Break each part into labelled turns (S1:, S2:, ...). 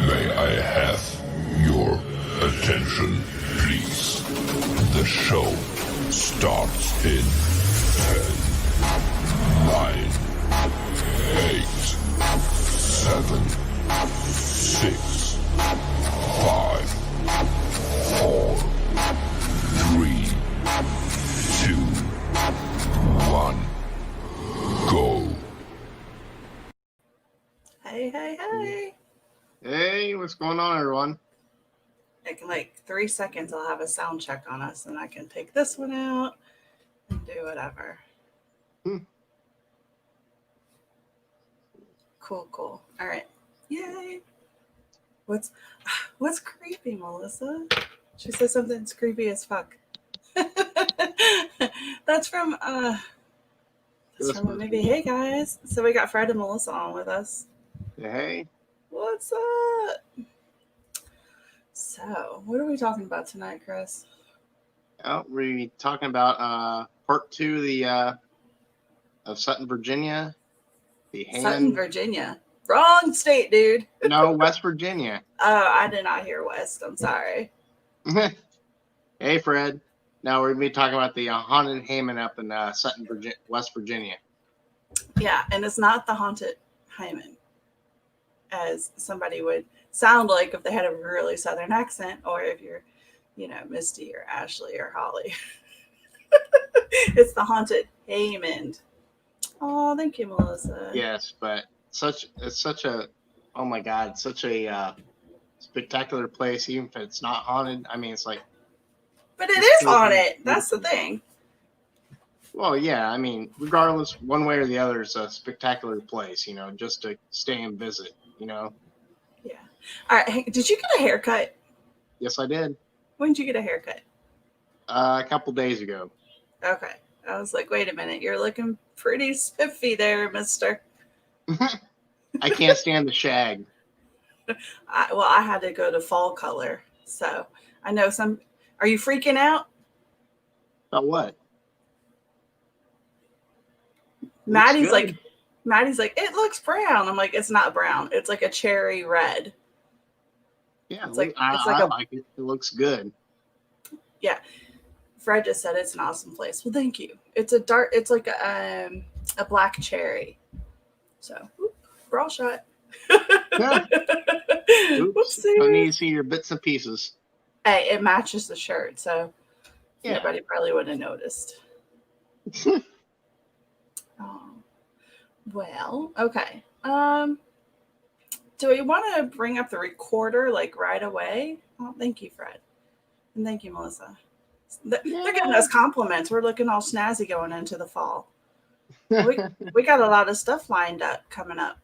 S1: May I have your attention, please? The show starts in 10, 9, 8, 7, 6, 5, 4, 3, 2, 1, go.
S2: Hey, hey, hey.
S3: Hey, what's going on, everyone?
S2: In like 3 seconds, I'll have a sound check on us, and I can take this one out and do whatever. Cool. All right. Yay. What's creepy, Melissa? She said something's creepy as fuck. That's from maybe. Hey guys. So we got Fred and Melissa on with us.
S3: Hey.
S2: What's up? So, what are we talking about tonight, Chris?
S3: Oh, we're talking about part 2 of Sutton, Virginia.
S2: Sutton, Virginia. Wrong state, dude.
S3: No, West Virginia.
S2: Oh, I did not hear West. I'm sorry.
S3: Hey, Fred. Now we're going to be talking about the haunted Haymond up in Sutton, West Virginia.
S2: Yeah, and it's not the haunted Haymond, as somebody would sound like if they had a really southern accent, or if you're, Misty or Ashley or Holly. It's the haunted Haymond. Oh, thank you, Melissa.
S3: Yes, but it's such a, oh my God, such a spectacular place, even if it's not haunted. I mean, it's like.
S2: But it is haunted. That's the thing.
S3: Well, yeah, I mean, regardless, one way or the other, it's a spectacular place, just to stay and visit,
S2: Yeah. All right. Hey, did you get a haircut?
S3: Yes, I did.
S2: When did you get a haircut?
S3: A couple days ago.
S2: Okay. I was like, wait a minute. You're looking pretty spiffy there, mister.
S3: I can't stand the shag.
S2: I had to go to fall color. So I know some. Are you freaking out?
S3: About what?
S2: Maddie's like, it looks brown. I'm like, it's not brown. It's like a cherry red.
S3: Yeah,
S2: I
S3: like it. It looks good.
S2: Yeah. Fred just said it's an awesome place. Well, thank you. It's like a black cherry. So, we're all shot.
S3: Yeah. Oops. I need to see your bits and pieces.
S2: Hey, it matches the shirt, so
S3: yeah.
S2: Nobody probably would have noticed. Oh. Well, okay. Do we want to bring up the recorder like right away? Oh, thank you, Fred. And thank you, Melissa. They're giving us compliments. We're looking all snazzy going into the fall. We got a lot of stuff lined up coming up.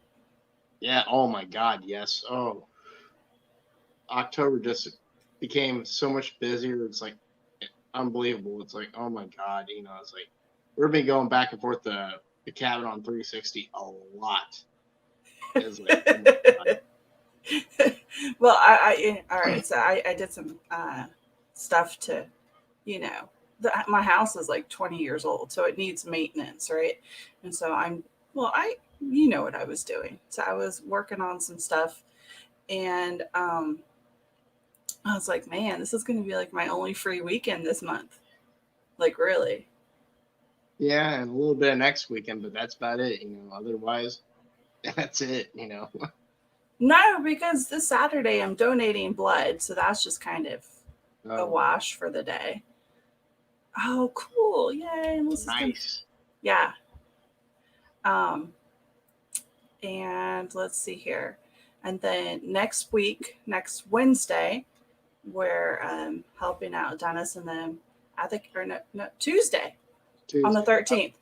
S3: Yeah. Oh my God. Yes. Oh, October just became so much busier. It's like unbelievable. It's like, oh my God. It's like we've been going back and forth the cabin on 360 a lot. It's like, oh my God.
S2: Well, all right. So I did some stuff to, my house is like 20 years old, so it needs maintenance, right? And so you know what I was doing. So I was working on some stuff, and I was like, man, this is going to be like my only free weekend this month. Like, really?
S3: Yeah, and a little bit of next weekend, but that's about it. Otherwise, that's it.
S2: No, because this Saturday I'm donating blood, so that's just kind of a wash for the day. Oh, cool! Yay!
S3: Nice.
S2: Yeah. And let's see here, and then next Wednesday, we're helping out Dennis and them. I think, or no, Tuesday. On the 13th.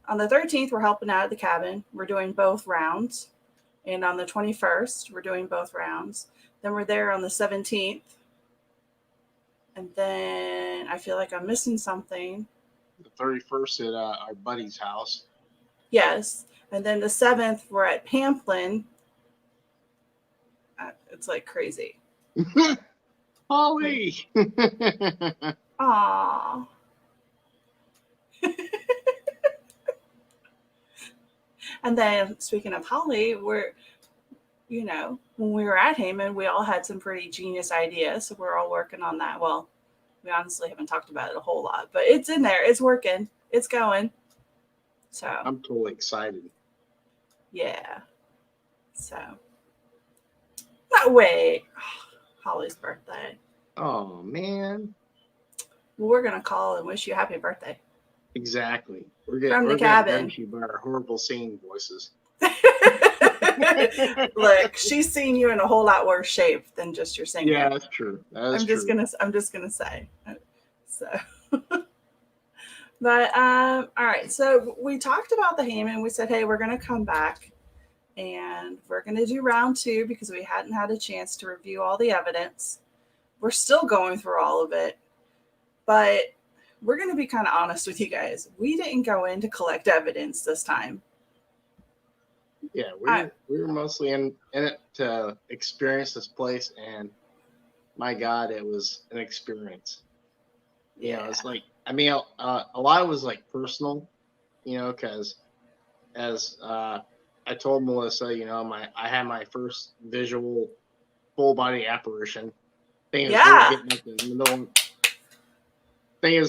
S2: On the 13th, we're helping out at the cabin. We're doing both rounds. And on the 21st, we're doing both rounds. Then we're there on the 17th. And then I feel like I'm missing something.
S3: The 31st at our buddy's house.
S2: Yes. And then the 7th, we're at Pamplin. It's like crazy.
S3: Holly!
S2: Aww. And then, speaking of Holly, when we were at Haymond, we all had some pretty genius ideas. So we're all working on that. Well, we honestly haven't talked about it a whole lot, but it's in there. It's working. It's going. So
S3: I'm totally excited.
S2: yeah. So wait. Holly's birthday.
S3: Oh man.
S2: Well, we're gonna call and wish you a happy birthday.
S3: Exactly.
S2: From
S3: We're
S2: the cabin.
S3: gonna you by our horrible singing voices.
S2: Look, she's seen you in a whole lot worse shape than just your singing.
S3: Yeah, that's true.
S2: I'm just gonna say. So but all right. So we talked about the Haymond. We said, hey, we're gonna come back and we're gonna do round 2 because we hadn't had a chance to review all the evidence. We're still going through all of it, but we're gonna be kind of honest with you guys. We didn't go in to collect evidence this time.
S3: Yeah, we were mostly in it to experience this place, and my God, it was an experience.
S2: Yeah,
S3: It's like, I mean, a lot was like personal, because as I told Melissa, I had my first visual full body apparition. Thing is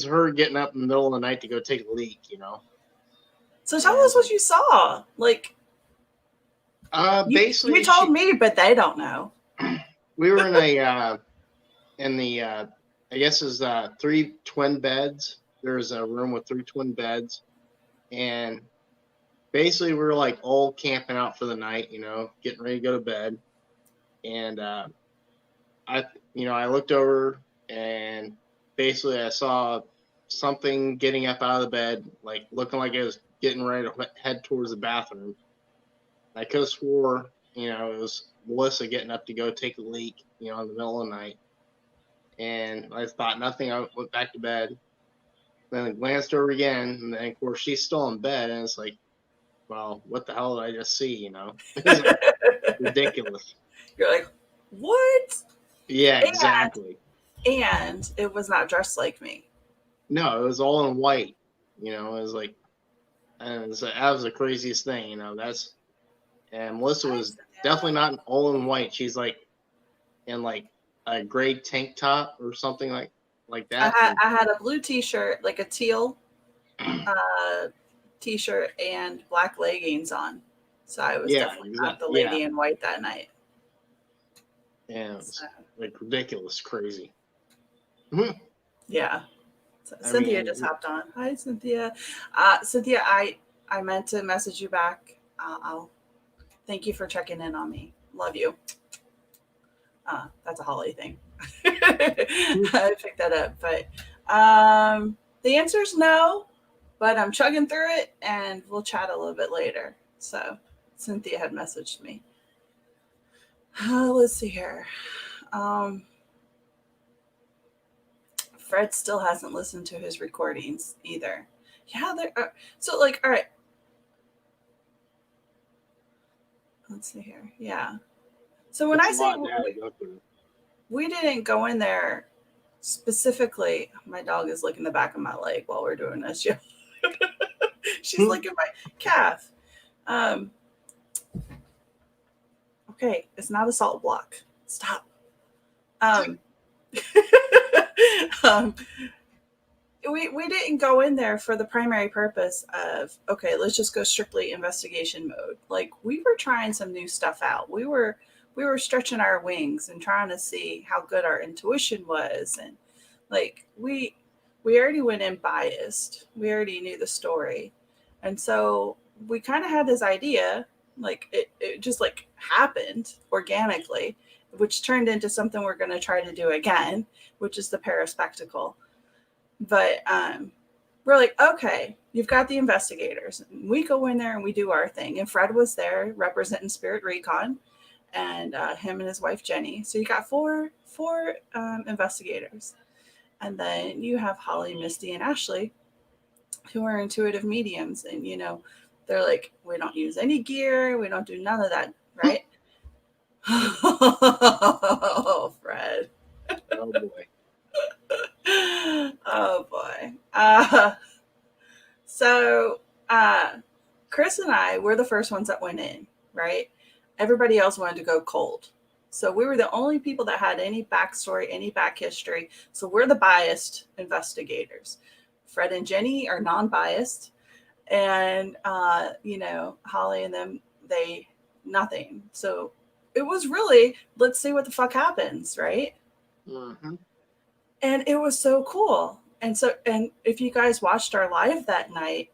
S3: her getting up in the middle of the night to go take a leak,
S2: So tell us what you saw. Like,
S3: basically,
S2: you told me, but they don't know.
S3: We were in I guess it's 3 twin beds. There's a room with 3 twin beds, and basically we were like all camping out for the night, getting ready to go to bed. And I looked over and basically I saw something getting up out of the bed, like looking like it was getting ready to head towards the bathroom. I could have swore, it was Melissa getting up to go take a leak, in the middle of the night. And I thought nothing. I went back to bed. Then I glanced over again, and then of course she's still in bed, and it's like, well, what the hell did I just see? It's ridiculous.
S2: You're like, what?
S3: Yeah, exactly.
S2: And it was not dressed like me.
S3: No, it was all in white. It was like, and that was the craziest thing. And Melissa was definitely not all in white. She's like in like a gray tank top or something like that.
S2: I had a blue t-shirt, like a teal t-shirt, and black leggings on. So I was definitely not the lady in white that night.
S3: Yeah, it was like ridiculous, crazy.
S2: Yeah. So Cynthia just hopped on. Hi, Cynthia. Cynthia, I meant to message you back. I'll thank you for checking in on me. Love you. That's a Holly thing. I picked that up, but the answer is no, but I'm chugging through it and we'll chat a little bit later. So Cynthia had messaged me. Let's see here. Fred still hasn't listened to his recordings either. Yeah, so like, all right. Let's see here. Yeah. So when I say we didn't go in there specifically, my dog is licking the back of my leg while we're doing this. She's licking my calf. Okay, it's not a salt block. Stop. We didn't go in there for the primary purpose of, okay, let's just go strictly investigation mode. Like, we were trying some new stuff out. We were stretching our wings and trying to see how good our intuition was. And like, we already went in biased. We already knew the story. And so we kind of had this idea, like it just like happened organically, which turned into something we're going to try to do again, which is the paraspectacle. But we're like, okay, you've got the investigators. We go in there and we do our thing. And Fred was there representing Spirit Recon, and him and his wife Jenny. So you got four investigators, and then you have Holly, Misty, and Ashley, who are intuitive mediums. And they're like, we don't use any gear, we don't do none of that, right? Oh, Fred.
S3: Oh boy.
S2: Oh boy. So Chris and I were the first ones that went in, right? Everybody else wanted to go cold. So we were the only people that had any backstory, any back history. So we're the biased investigators. Fred and Jenny are non-biased, and Holly and them, they nothing. So it was really, let's see what the fuck happens, right?
S3: Mm-hmm.
S2: And it was so cool. And if you guys watched our live that night,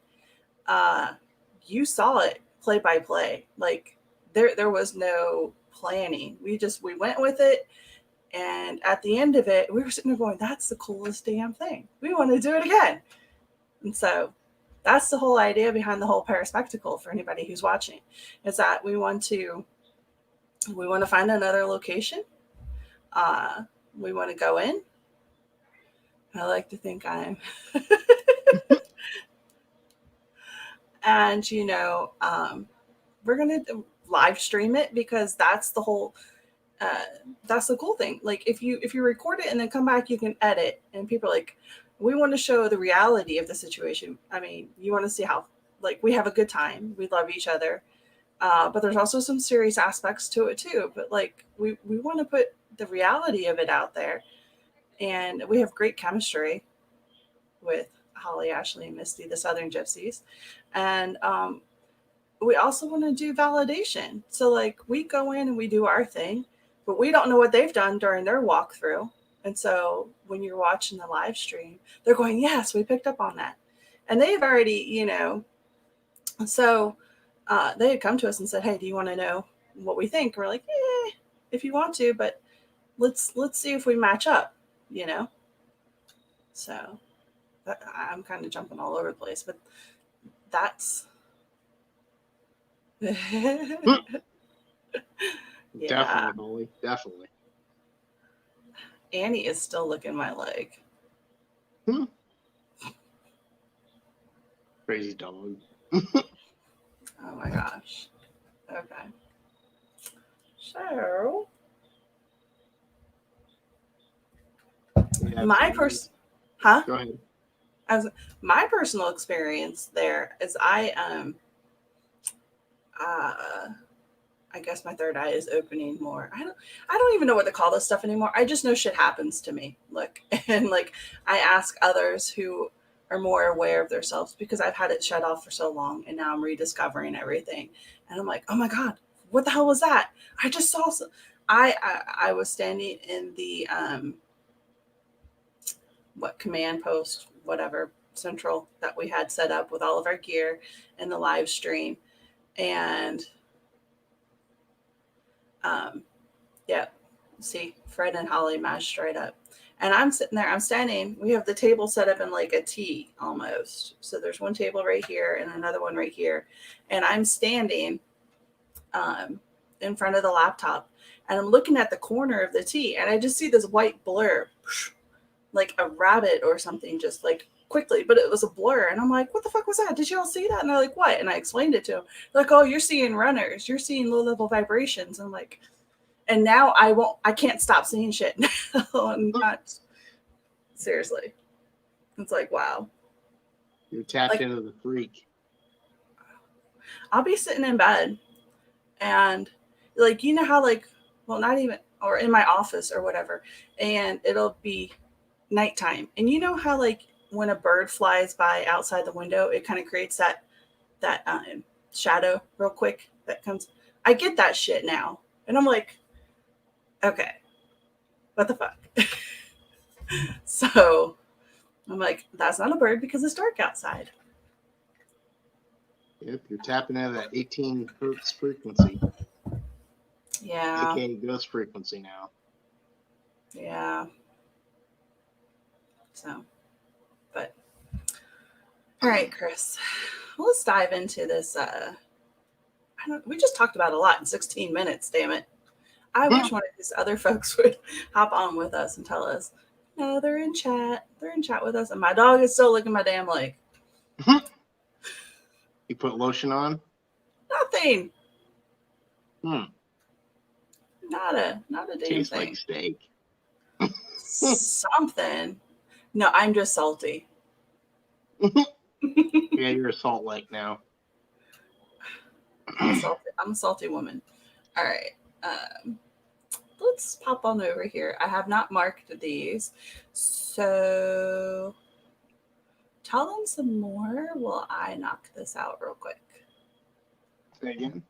S2: you saw it play by play. Like there was no planning. We went with it. And at the end of it, we were sitting there going, that's the coolest damn thing. We want to do it again. And so that's the whole idea behind the whole Paraspectacle for anybody who's watching, is that we want to find another location. We want to go in. I like to think I'm and we're going to live stream it, because that's the whole that's the cool thing. Like if you record it and then come back, you can edit, and people are like, we want to show the reality of the situation. I mean, you want to see how, like, we have a good time, we love each other, but there's also some serious aspects to it too. But like we want to put the reality of it out there, and we have great chemistry with Holly, Ashley, and Misty, the Southern Gypsies, and we also want to do validation. So like we go in and we do our thing, but we don't know what they've done during their walkthrough. And so when you're watching the live stream, they're going, yes, we picked up on that. And they've already, so they had come to us and said, hey, do you want to know what we think? And we're like, if you want to, but let's see if we match up, So I'm kind of jumping all over the place, but that's yeah.
S3: Definitely, Holly. Definitely.
S2: Annie is still licking my leg.
S3: Crazy dog.
S2: Oh my gosh. Okay. So
S3: Yeah,
S2: my
S3: Go ahead.
S2: my personal experience there is I guess my third eye is opening more. I don't even know what to call this stuff anymore. I just know shit happens to me. Look, and like I ask others who are more aware of themselves, because I've had it shut off for so long, and now I'm rediscovering everything. And I'm like, oh my God, what the hell was that? I just saw some. I was standing in the command post, whatever, central that we had set up with all of our gear and the live stream. And see, Fred and Holly matched right up. And I'm sitting there, I'm standing, we have the table set up in like a T almost. So there's one table right here and another one right here. And I'm standing in front of the laptop, and I'm looking at the corner of the T, and I just see this white blur, like a rabbit or something, just like quickly, but it was a blur. And I'm like, what the fuck was that? Did you all see that? And they're like, what? And I explained it to them. They're like, oh, you're seeing runners, you're seeing low level vibrations. I'm like, and now I can't stop seeing shit now. I'm not, seriously. It's like, wow.
S3: You're tapped into the freak.
S2: I'll be sitting in bed, and like, how like, well, not even, or in my office or whatever, and it'll be nighttime. And you know how like when a bird flies by outside the window, it kind of creates that shadow real quick that comes. I get that shit now, and I'm like, okay, what the fuck? So I'm like, that's not a bird because it's dark outside.
S3: Yep, you're tapping into that 18 hertz frequency.
S2: Yeah.
S3: AKA ghost frequency now.
S2: Yeah. So, but all right, Chris, let's dive into this. We just talked about a lot in 16 minutes. Damn it! I wish one of these other folks would hop on with us and tell us, no, they're in chat. They're in chat with us, and my dog is still licking my damn leg.
S3: You put lotion on?
S2: Nothing.
S3: Not
S2: a damn
S3: Tastes
S2: thing.
S3: like steak.
S2: Something. No, I'm just salty.
S3: Yeah, you're a salt lake now.
S2: I'm a salty woman. All right. Let's pop on over here. I have not marked these. So tell them some more while I knock this out real quick.
S3: Say again.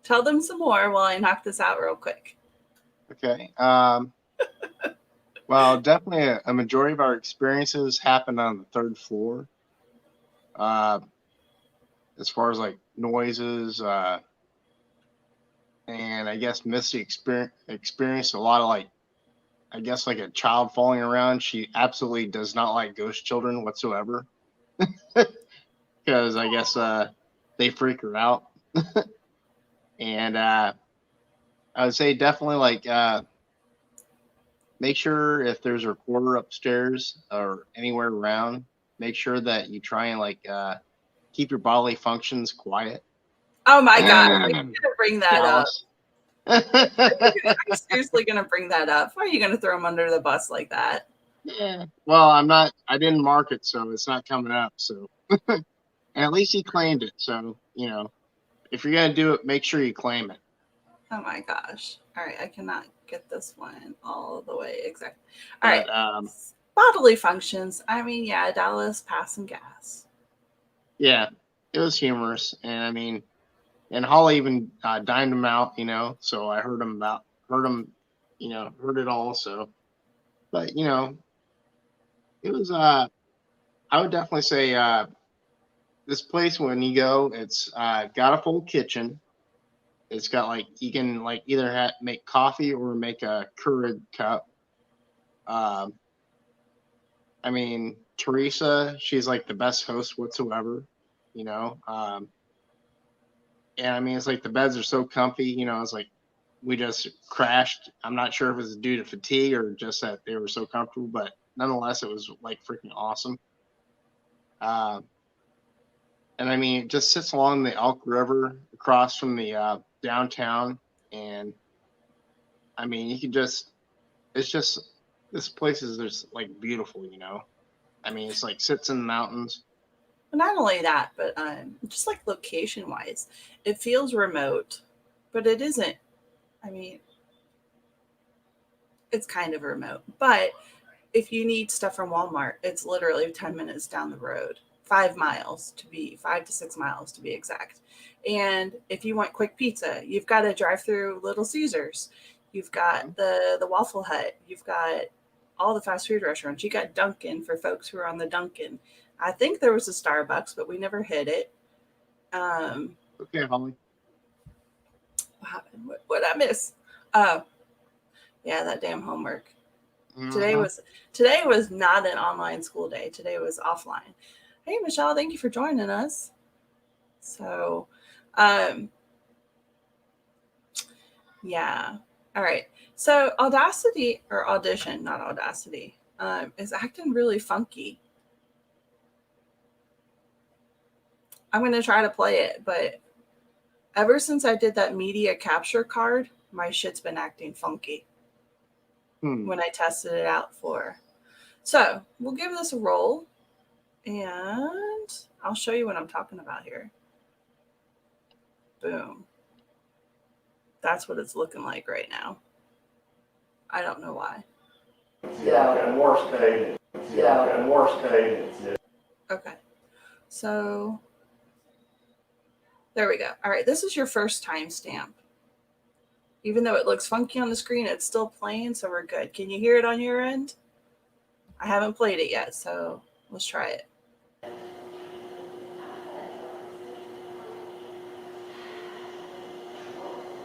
S2: Tell them some more while I knock this out real quick.
S3: Okay. Well, definitely a majority of our experiences happen on the third floor. As far as like noises, and I guess Misty experienced a lot of like, I guess like a child falling around. She absolutely does not like ghost children whatsoever, because I guess they freak her out. And I would say definitely like make sure if there's a recorder upstairs or anywhere around, make sure that you try and like keep your bodily functions quiet.
S2: Oh my God. Are you going to bring that up?
S3: Yeah.
S2: I'm seriously going to bring that up. Why are you going to throw him under the bus like that?
S3: Yeah. Well, I didn't mark it, so it's not coming up. So, and at least he claimed it. So, if you're going to do it, make sure you claim it.
S2: Oh my gosh. All right. I cannot get this one all the way exactly. All right. Bodily functions. I mean, yeah, Dallas passing gas.
S3: Yeah. It was humorous. And I mean, and Holly even dined him out, so I heard him, heard it all. So, but, it was, I would definitely say, this place, when you go, it's got a full kitchen. It's got like, you can like either make coffee or make a Keurig cup. I mean, Teresa, she's like the best host whatsoever, and I mean, it's like the beds are so comfy, it's like we just crashed. I'm not sure if it was due to fatigue or just that they were so comfortable, but nonetheless, it was like freaking awesome. And I mean, it just sits along the Elk River across from the downtown. And I mean, it's just, this place is just like beautiful, I mean, it's like sits in the mountains.
S2: But not only that, but just like location wise, it feels remote, but it isn't. I mean, it's kind of remote, but if you need stuff from Walmart, it's literally 10 minutes down the road, 5 to 6 miles to be exact. And if you want quick pizza, you've got to drive through Little Caesars. You've got the Waffle Hut. You've got all the fast food restaurants. You got Dunkin' for folks who are on the Dunkin'. I think there was a Starbucks, but we never hit it.
S3: Okay, Holly.
S2: What happened? What did I miss? Oh, yeah, that damn homework.
S3: Mm-hmm.
S2: Today was not an online school day. Today was offline. Hey, Michelle, thank you for joining us. So, yeah. All right. So Audition, not Audacity, is acting really funky. I'm going to try to play it, but ever since I did that media capture card, my shit's been acting funky when I tested it out for. So we'll give this a roll, and I'll show you what I'm talking about here. Boom. That's what it's looking like right now. I don't know why.
S4: Yeah, Morse code. Yeah, Morse code.
S2: Okay. So there we go. All right, this is your first timestamp. Even though it looks funky on the screen, it's still playing, so we're good. Can you hear it on your end? I haven't played it yet, so let's try it.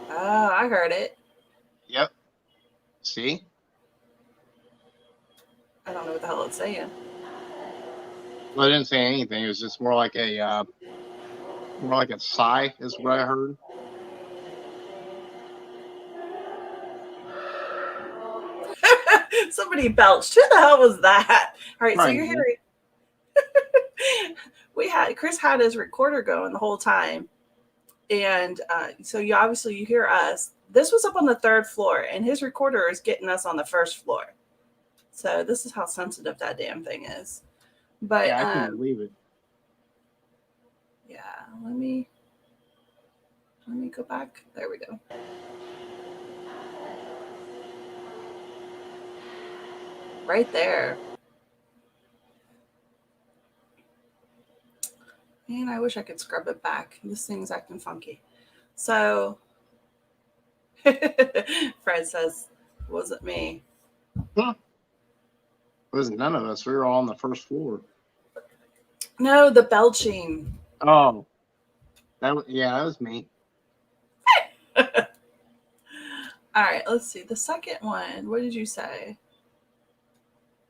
S2: Oh, I heard it.
S3: Yep. See?
S2: I don't know what the hell it's saying.
S3: Well, I didn't say anything. It was just more like a sigh is what I heard.
S2: Somebody belched. Who the hell was that? All right, so you're hearing. Chris had his recorder going the whole time, and so you hear us. This was up on the 3rd floor, and his recorder is getting us on the 1st floor. So this is how sensitive that damn thing is. But
S3: yeah, I couldn't believe it.
S2: Yeah, let me. Let me go back. There we go. Right there. And I wish I could scrub it back. This thing's acting funky. So, Fred says, wasn't me.
S3: Huh. It was none of us. We were all on the first floor.
S2: No, the belching.
S3: Oh, that was me.
S2: All right, let's see. The second one, what did you say?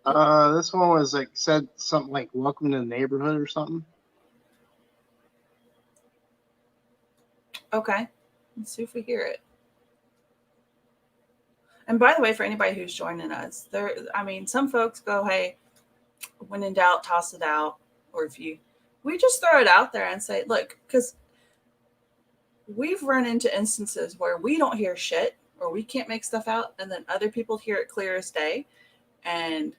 S3: This one was like said something like "Welcome to the neighborhood" or something.
S2: Okay, let's see if we hear it. And by the way, for anybody who's joining us, some folks go, "Hey, when in doubt, toss it out," or we just throw it out there and say, "Look," because we've run into instances where we don't hear shit or we can't make stuff out, and then other people hear it clear as day, and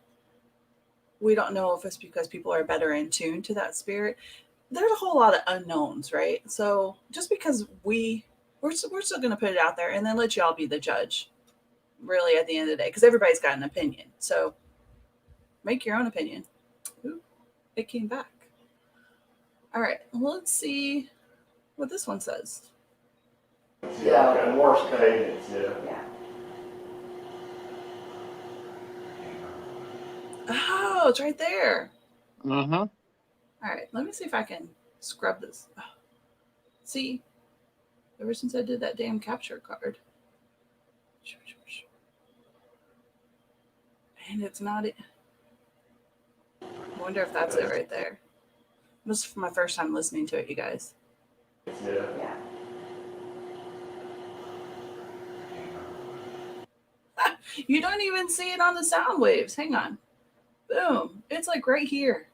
S2: we don't know if it's because people are better in tune to that spirit. There's a whole lot of unknowns, right? So just because we're still going to put it out there and then let y'all be the judge, really, at the end of the day, because everybody's got an opinion. So make your own opinion. Ooh, it came back. All right, let's see what this one says.
S4: Yeah, and worse cadence, yeah.
S2: Oh, it's right there.
S3: Mm-hmm.
S2: All right, let me see if I can scrub this. Oh. See, ever since I did that damn capture card. And it's not it. I wonder if that's it right there. This is my first time listening to it, you guys.
S4: Yeah.
S2: You don't even see it on the sound waves. Hang on. Boom. It's like right here.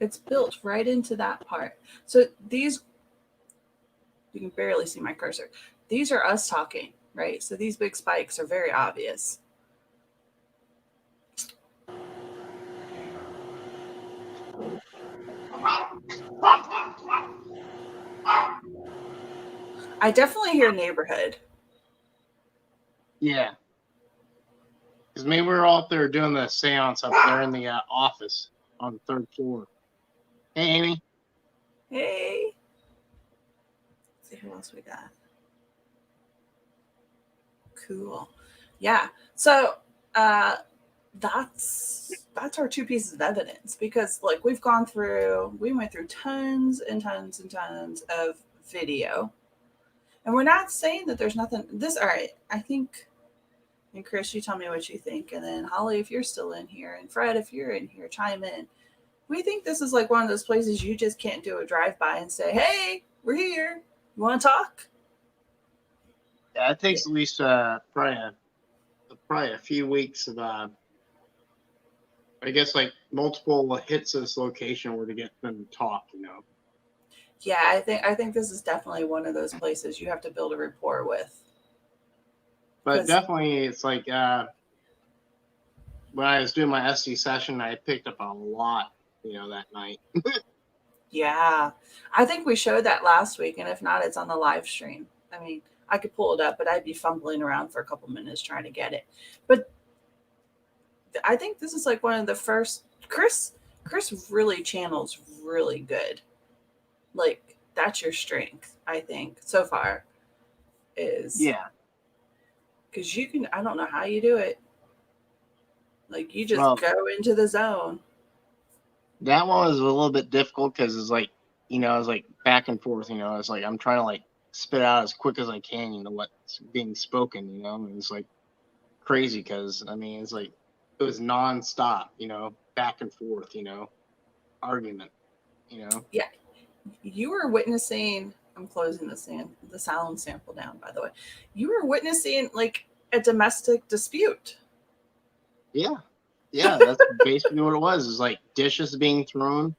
S2: It's built right into that part. So these, you can barely see my cursor. These are us talking, right? So these big spikes are very obvious. I definitely hear neighborhood.
S3: Yeah. Because maybe we were all up there doing the seance up there in the office on the third floor. Hey, Amy.
S2: Hey. Let's see who else we got. Cool. Yeah. So that's our two pieces of evidence, because like we went through tons and tons and tons of video, and we're not saying that there's nothing all right, I think. And Chris, you tell me what you think, and then Holly, if you're still in here, and Fred, if you're in here, chime in. We think this is like one of those places you just can't do a drive-by and say, "Hey, we're here, you want to talk?"
S3: Yeah, it takes at least probably a few weeks of I guess like multiple hits of this location where to get them to talk,
S2: Yeah, I think this is definitely one of those places you have to build a rapport with.
S3: But definitely, it's like when I was doing my SD session, I picked up a lot, that night.
S2: Yeah, I think we showed that last week, and if not, it's on the live stream. I mean, I could pull it up, but I'd be fumbling around for a couple minutes trying to get it. But I think this is like one of the first. Chris really channels really good. Like, that's your strength, I think, so far.
S3: Yeah.
S2: Because I don't know how you do it. Like, you just go into the zone.
S3: That one was a little bit difficult because it's like, it's like back and forth, it's like I'm trying to like spit out as quick as I can, what's being spoken, and it's like crazy because, it's like it was nonstop, back and forth, argument,
S2: Yeah. You were witnessing, I'm closing the sound sample down, by the way. You were witnessing like a domestic dispute.
S3: Yeah. Yeah, that's basically what it was. It's like dishes being thrown,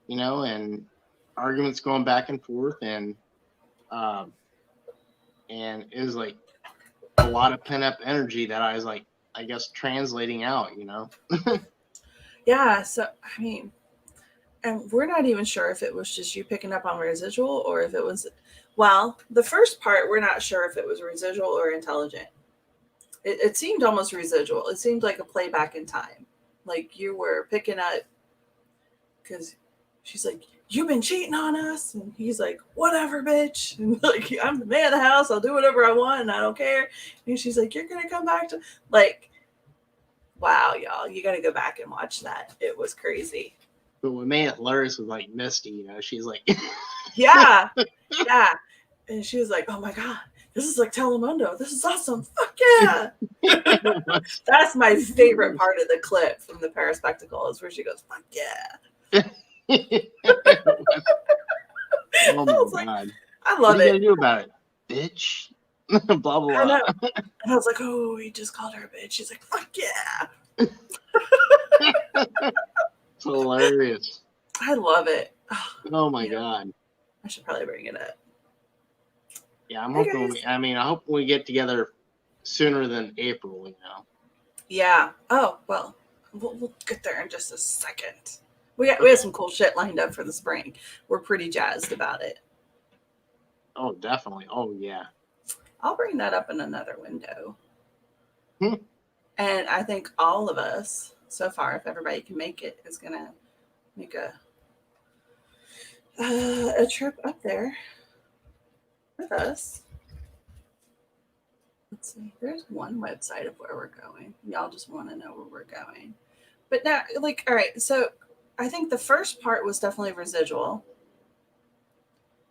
S3: and arguments going back and forth, and it was like a lot of pent up energy that I was like, I guess, translating out,
S2: Yeah, so And we're not even sure if it was just you picking up on residual or if it was, well, the first part, we're not sure if it was residual or intelligent. It seemed almost residual. It seemed like a playback in time. Like you were picking up, because she's like, "You've been cheating on us." And he's like, "Whatever, bitch." And like, "I'm the man of the house. I'll do whatever I want and I don't care." And she's like, "You're going to come back to," like, wow, y'all, you got to go back and watch that. It was crazy.
S3: But what made it hilarious was like Misty, you know, she's like,
S2: Yeah. Yeah. And she was like, "Oh my God, this is like Telemundo. This is awesome. Fuck yeah." That's my favorite part of the clip from the Paraspectacle is where she goes, "Fuck yeah."
S3: oh my
S2: like,
S3: God.
S2: I
S3: What
S2: love
S3: are you
S2: it.
S3: going to do about it? Bitch. blah, blah, blah.
S2: I know. And I was like, "Oh, he just called her a bitch." She's like, "Fuck yeah."
S3: It's hilarious.
S2: I love it.
S3: Oh my
S2: Yeah.
S3: God.
S2: I should probably bring it up.
S3: Yeah, I'm
S2: Hey,
S3: hoping
S2: guys.
S3: I hope we get together sooner than April, you know.
S2: Yeah. Oh, well, we'll get there in just a second. We have some cool shit lined up for the spring. We're pretty jazzed about it.
S3: Oh, definitely. Oh, yeah.
S2: I'll bring that up in another window.
S3: Hmm.
S2: And I think all of us, so far, if everybody can make it, is going to make a trip up there with us. Let's see. There's one website of where we're going. Y'all just want to know where we're going. But now, like, all right. So I think the first part was definitely residual.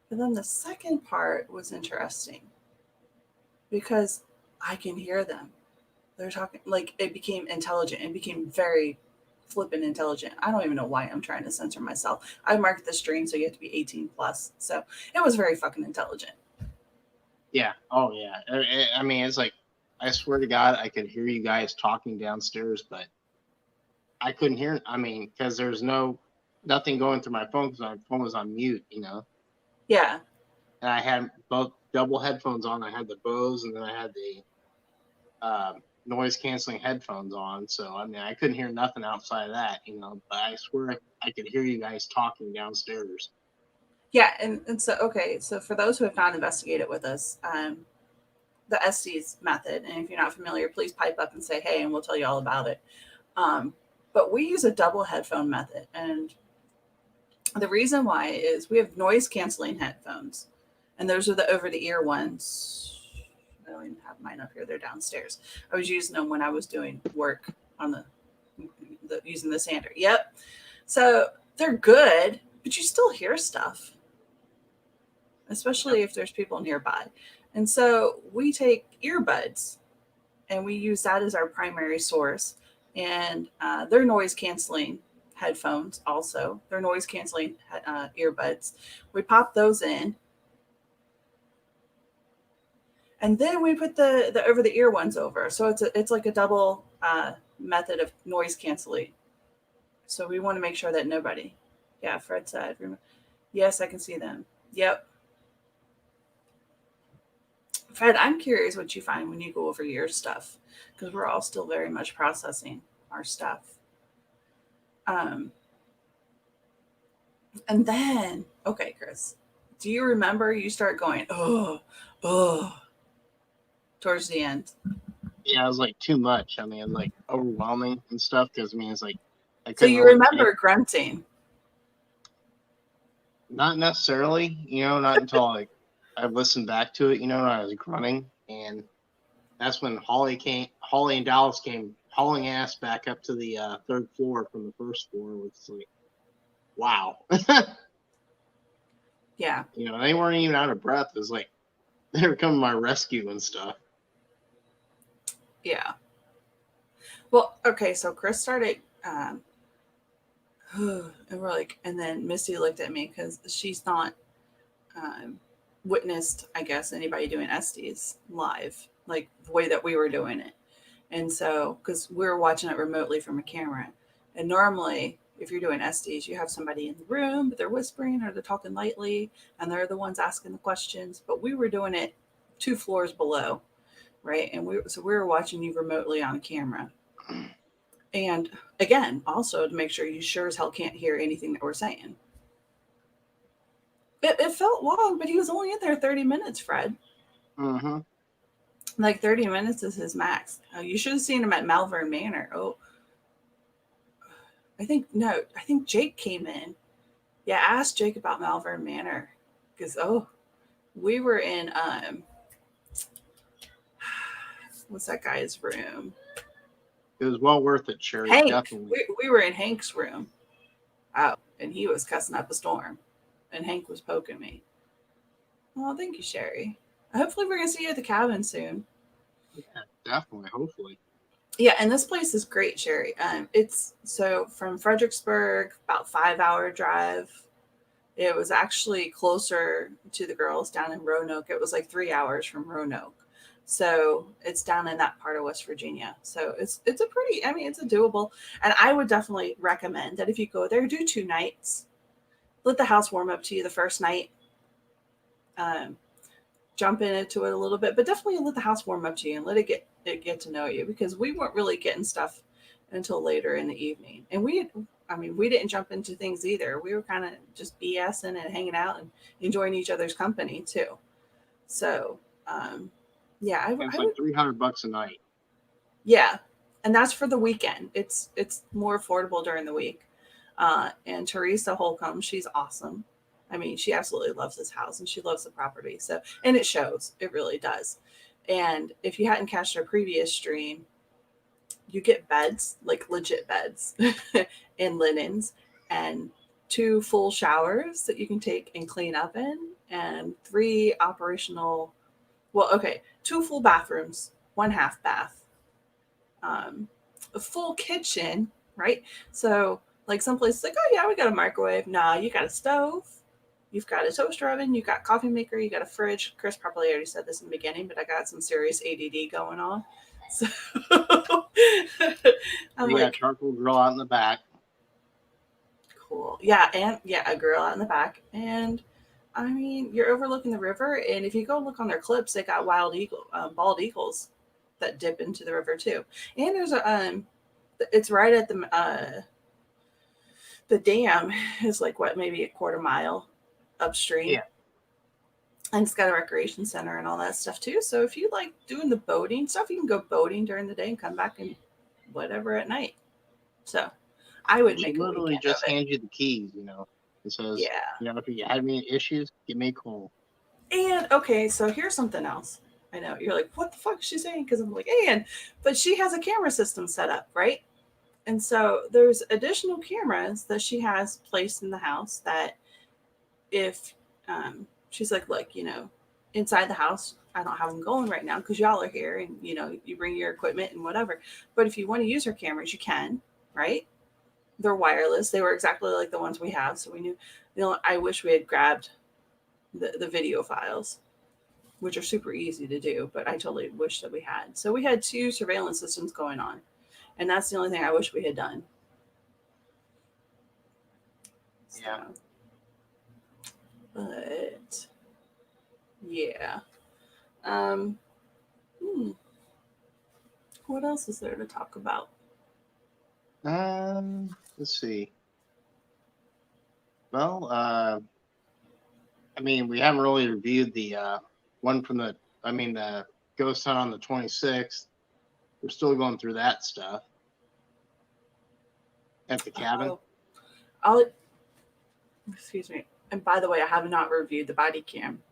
S2: But then the second part was interesting because I can hear them. They're talking, like, it became intelligent. It became very flippin' intelligent. I don't even know why I'm trying to censor myself. I marked the stream, so you have to be 18 plus. So it was very fucking intelligent.
S3: Yeah. Oh, yeah. I mean, it's like, I swear to God, I could hear you guys talking downstairs, but I couldn't hear. I mean, because there's nothing going through my phone because my phone was on mute, you know.
S2: Yeah.
S3: And I had both double headphones on. I had the Bose, and then I had the noise canceling headphones on. So I mean, I couldn't hear nothing outside of that, you know. But I swear I could hear you guys talking downstairs.
S2: Yeah. And so, okay. So for those who have not investigated with us, the Estes method, and if you're not familiar, please pipe up and say, hey, and we'll tell you all about it. But we use a double headphone method. And the reason why is we have noise canceling headphones, and those are the over the ear ones. I don't even have mine up here. They're downstairs. I was using them when I was doing work on the using the sander. Yep. So they're good, but you still hear stuff, especially if there's people nearby. And so we take earbuds and we use that as our primary source. And they're noise canceling headphones also. They're noise canceling earbuds. We pop those in. And then we put the over the ear ones over. So it's like a double method of noise canceling. So we want to make sure that nobody. Yeah, Fred said. Yes, I can see them. Yep. Fred, I'm curious what you find when you go over your stuff, because we're all still very much processing our stuff. And then, okay, Chris, do you remember you start going, oh, towards the end?
S3: Yeah, it was like too much. I mean, like overwhelming and stuff. Because I mean, it's like I
S2: So
S3: couldn't.
S2: you remember grunting?
S3: Not necessarily, you know, not until like I listened back to it, you know, when I was grunting, and that's when Holly and Dallas came hauling ass back up to the third floor from the first floor, which is like, wow.
S2: Yeah.
S3: You know, they weren't even out of breath. It was like they were coming to my rescue and stuff.
S2: Yeah. Well, okay, so Chris started, and we're like, and then Misty looked at me because she's not witnessed, I guess, anybody doing Estes live, like the way that we were doing it. And so, because we were watching it remotely from a camera, and normally, if you're doing Estes, you have somebody in the room, but they're whispering or they're talking lightly, and they're the ones asking the questions. But we were doing it 2 floors below, right? And we were watching you remotely on camera. And again, also to make sure you sure as hell can't hear anything that we're saying. It felt long, but he was only in there 30 minutes, Fred.
S3: Mm-hmm.
S2: Like 30 minutes is his max. You should have seen him at Malvern Manor. Oh, I think Jake came in. Yeah, ask Jake about Malvern Manor. Because we were in what's that guy's room?
S3: It was well worth it, Sherry.
S2: Hank.
S3: Definitely.
S2: We were in Hank's room. Oh, and he was cussing up a storm. And Hank was poking me. Oh, thank you, Sherry. Hopefully we're gonna see you at the cabin soon.
S3: Yeah, definitely. Hopefully.
S2: Yeah, and this place is great, Sherry. It's so from Fredericksburg, about 5-hour drive. It was actually closer to the girls down in Roanoke. It was like 3 hours from Roanoke. So it's down in that part of West Virginia. So it's a pretty, I mean, it's a doable. And I would definitely recommend that if you go there, do 2 nights. Let the house warm up to you the first night. Jump into it a little bit, but definitely let the house warm up to you and let it get to know you, because we weren't really getting stuff until later in the evening. And we didn't jump into things either. We were kind of just BSing and hanging out and enjoying each other's company too. So, yeah,
S3: It's like $300 a night.
S2: Yeah, and that's for the weekend. It's more affordable during the week. And Teresa Holcomb, she's awesome. I mean, she absolutely loves this house and she loves the property. So, and it shows, it really does. And if you hadn't catched our previous stream, you get beds, like legit beds and linens, and 2 full showers that you can take and clean up in, and 3 operational, 2 full bathrooms, 1 half bath, a full kitchen, right? So like some places like, oh yeah, we got a microwave. Nah, you got a stove. You've got a toaster oven, you got coffee maker, you got a fridge. Chris probably already said this in the beginning, but I got some serious ADD going on. So I'm
S3: You got
S2: like,
S3: a charcoal grill out in the back.
S2: cool. Yeah, and yeah, a grill out in the back. And I mean, you're overlooking the river, and if you go look on their clips, they got bald eagles that dip into the river too. And there's a it's right at the dam is like maybe a quarter mile upstream.
S3: Yeah.
S2: And it's got a recreation center and all that stuff too. So if you like doing the boating stuff, you can go boating during the day and come back and whatever at night. So I would make
S3: She
S2: a
S3: literally
S2: weekend
S3: just
S2: of it.
S3: hands you the keys, It says,
S2: Yeah.
S3: if you have any issues, give me a call.
S2: And okay, so here's something else. I know you're like, what the fuck is she saying? Because I'm like, but she has a camera system set up, right? And so there's additional cameras that she has placed in the house that if she's like, look, inside the house, I don't have them going right now because y'all are here and, you bring your equipment and whatever. But if you want to use her cameras, you can, right? They're wireless. They were exactly like the ones we have. So we knew, I wish we had grabbed the video files, which are super easy to do, but I totally wish that we had. So we had 2 surveillance systems going on. And that's the only thing I wish we had done.
S3: Yeah.
S2: So, but yeah. What else is there to talk about?
S3: Let's see. Well, we haven't really reviewed the one from the ghost hunt on the 26th. We're still going through that stuff at the cabin.
S2: Excuse me. And by the way, I have not reviewed the body cam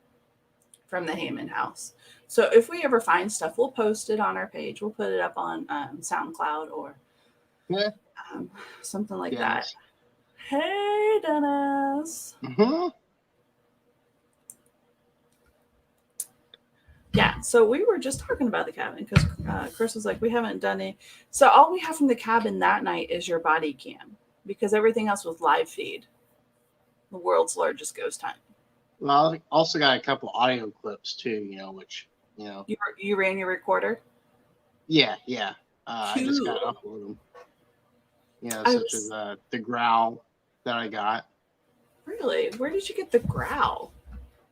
S2: from the Haymond House. So if we ever find stuff, we'll post it on our page. We'll put it up on SoundCloud or something like that. Hey, Dennis.
S3: Mm-hmm.
S2: Yeah, so we were just talking about the cabin because Chris was like, we haven't done it. So all we have from the cabin that night is your body cam because everything else was live feed. The world's largest ghost hunt.
S3: Well, I also got a couple audio clips too, which,
S2: You ran your recorder?
S3: Yeah. I just got to upload them. Such as the growl that I got.
S2: Really? Where did you get the growl?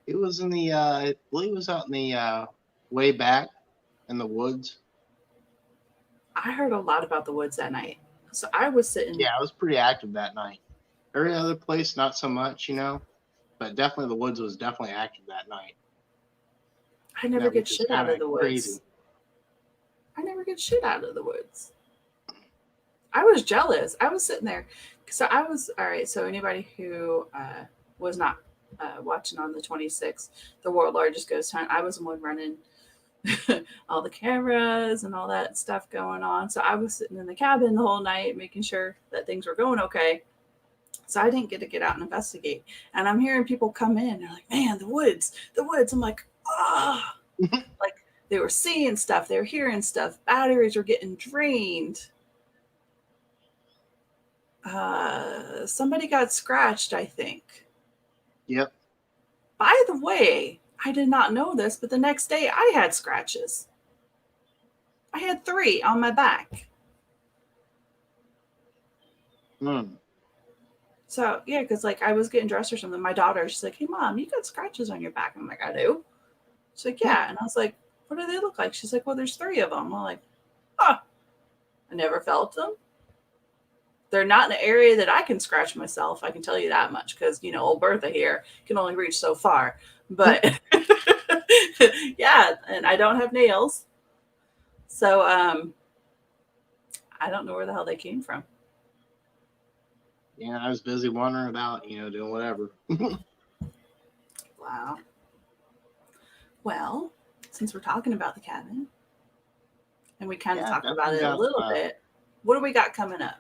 S3: It was in the, I believe it was out in the way back in the woods.
S2: I heard a lot about the woods that night. So I was sitting.
S3: Yeah, I was pretty active that night. Every other place, not so much, but definitely the woods was definitely active that night.
S2: I never get
S3: Which is
S2: shit out
S3: kind
S2: of the
S3: of
S2: woods.
S3: crazy.
S2: I never get shit out of the woods. I was jealous. I was sitting there. So I was, all right. So anybody who was not watching on the 26th, the world largest ghost hunt, I was the one running all the cameras and all that stuff going on. So I was sitting in the cabin the whole night, making sure that things were going okay. So I didn't get to get out and investigate. And I'm hearing people come in. They're like, man, the woods, the woods. I'm like, ah. Like they were seeing stuff. They were hearing stuff. Batteries were getting drained. Somebody got scratched, I think.
S3: Yep.
S2: By the way, I did not know this, but the next day I had scratches. I had 3 on my back. So, yeah, because like I was getting dressed or something. My daughter, she's like, hey, Mom, you got scratches on your back. I'm like, I do. She's like, yeah. And I was like, what do they look like? She's like, well, there's 3 of them. I'm like, oh, I never felt them. They're not in an area that I can scratch myself. I can tell you that much because, old Bertha here can only reach so far. But yeah, and I don't have nails. So I don't know where the hell they came from.
S3: Yeah, I was busy wandering about, doing whatever.
S2: Wow. Well, since we're talking about the cabin, and we kind of talked about it a little bit, what do we got coming up?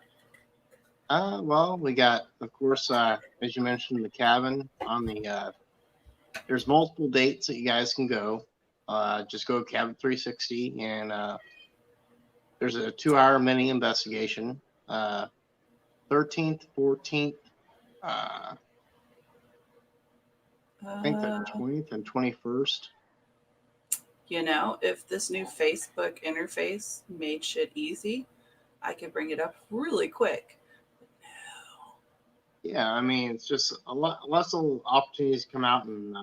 S3: Well, we got, of course, as you mentioned, the cabin on the. There's multiple dates that you guys can go. Just go to Cabin 360, and there's a 2-hour mini investigation. 13th, 14th, I think the 20th and 21st.
S2: If this new Facebook interface made shit easy, I could bring it up really quick.
S3: Yeah, I mean, it's just a lot, lots of opportunities to come out and,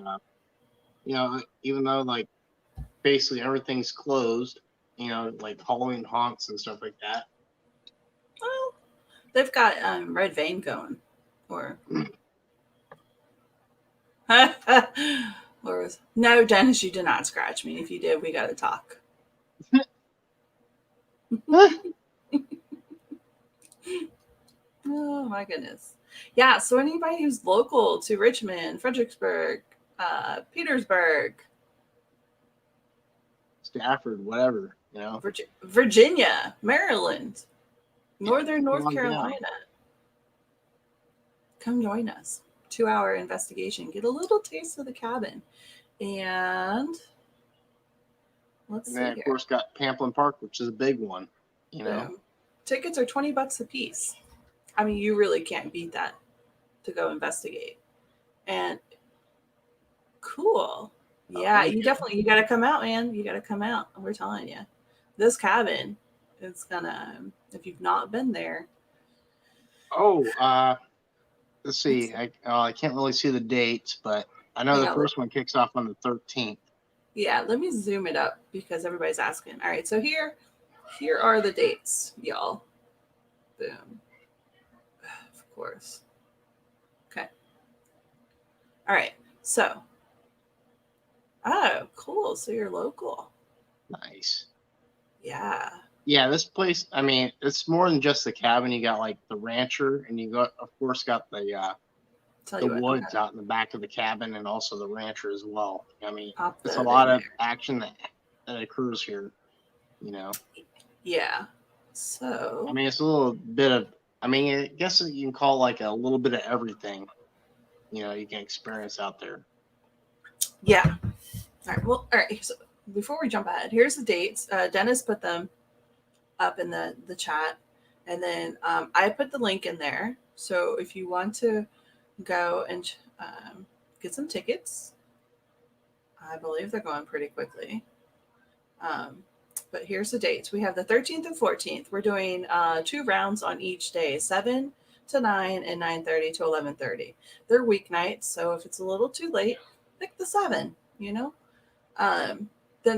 S3: even though like basically everything's closed, like Halloween haunts and stuff like that.
S2: Well, they've got Red Vein going, or no, Dennis, you did not scratch me. If you did, we got to talk. Oh my goodness. Yeah, so anybody who's local to Richmond, Fredericksburg, Petersburg,
S3: Stafford, whatever,
S2: Virginia, Maryland, Northern North Carolina, come join us. 2-hour investigation. Get a little taste of the cabin. And let's see.
S3: Of course, got Pamplin Park, which is a big one,
S2: Tickets are $20 a piece. I mean, you really can't beat that to go investigate. And cool. Yeah, you got to come out, man. You got to come out. We're telling you. This cabin is gonna, if you've not been there.
S3: Oh, let's see. I can't really see the dates, but I know the first one kicks off on the 13th.
S2: Yeah, let me zoom it up because everybody's asking. All right, so here are the dates, y'all. Boom. Of course. Okay. All right. So. Oh, cool. So you're local.
S3: Nice.
S2: Yeah.
S3: Yeah, this place, I mean, it's more than just the cabin. You got like the rancher, and you got, of course, got the woods out in the back of the cabin, and also the rancher as well. I mean, it's a lot of action that occurs here,
S2: Yeah. So.
S3: I mean, it's a little bit of, I guess you can call like a little bit of everything, you can experience out there.
S2: Yeah. All right. Well, all right. So before we jump ahead, here's the dates. Dennis put them up in the chat, and then I put the link in there. So if you want to go and get some tickets, I believe they're going pretty quickly. But here's the dates. We have the 13th and 14th. We're doing 2 rounds on each day, 7 to 9 and 9:30 to 11:30. They're weeknights, so if it's a little too late, pick the 7. Then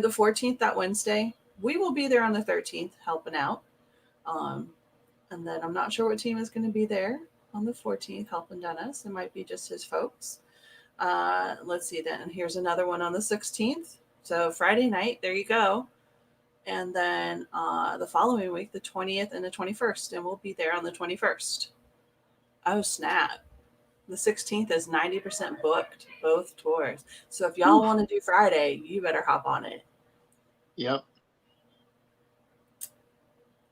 S2: the 14th, that Wednesday, we will be there on the 13th helping out. And then I'm not sure what team is going to be there on the 14th helping Dennis. It might be just his folks. Let's see then. Here's another one on the 16th. So Friday night, there you go. And then the following week, the 20th and the 21st. And we'll be there on the 21st. Oh, snap. The 16th is 90% booked, both tours. So if y'all want to do Friday, you better hop on it.
S3: Yep.